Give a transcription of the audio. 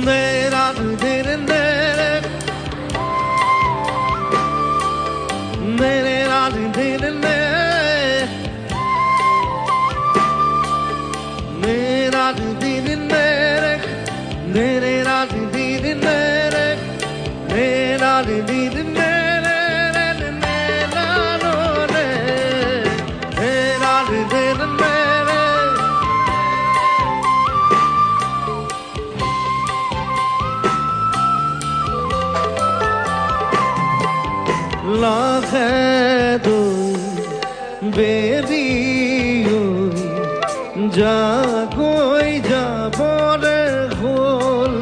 Nera nere nere nera nere nera nere nere nera nere nere nera nere লাখেদুই বেরিয়ুই জাগই যাবরে হল